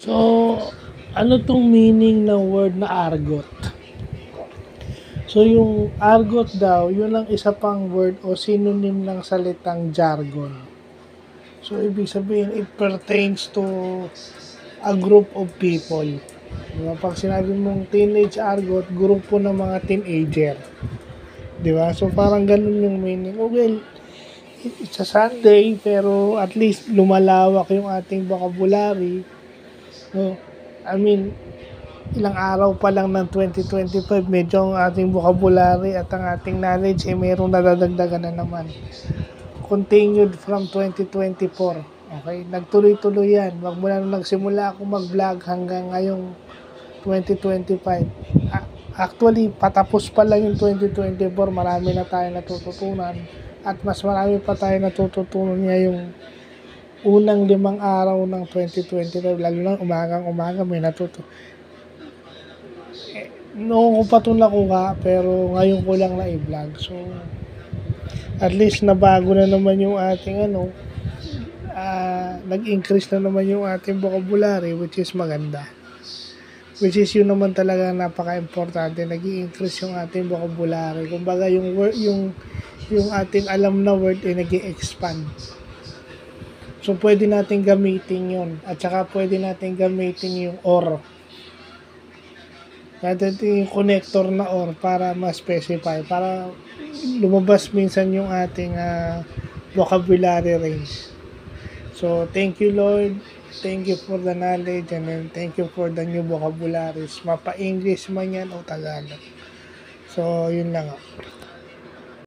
So, ano tong meaning ng word na argot? So, yung argot daw, yun ang isa pang word o synonym ng salitang jargon. So, ibig sabihin, it pertains to a group of people. Diba? Pag sinabi mong teenage argot, grupo ng mga teenager. Diba? So, parang ganun yung meaning. Well, it's a Sunday, pero at least lumalawak yung ating vocabulary. No? I mean, ilang araw pa lang ng 2025, medyo ang ating vocabulary at ang ating knowledge mayroong nadadagdagan na naman. Continued from 2024. Okay? Nagtuloy-tuloy yan. Magmula nung nagsimula ako mag-vlog hanggang ngayong 2025. Actually, patapos pa lang yung 2024, marami na tayo natututunan. At mas marami pa tayo natututunan ngayong unang 5 araw ng 2025. Lalo na umagang-umaga may natutunan. Noong ko pa ito nakuha, pero ngayon ko lang na i-vlog. So, at least nabago na naman yung ating nag-increase na naman yung ating vocabulary, which is maganda. Which is yun naman talaga napaka-importante, nag-i-increase yung ating vocabulary. Kumbaga yung word, yung ating alam na word ay nag-i-expand. So, pwede natin gamitin yun. At saka pwede natin gamitin yung or. Natin yung connector na or para ma-specify. Para lumabas minsan yung ating vocabulary range. So, thank you Lord. Thank you for the knowledge and then thank you for the new vocabularies. Mapa-English man yan o Tagalog. So, yun lang.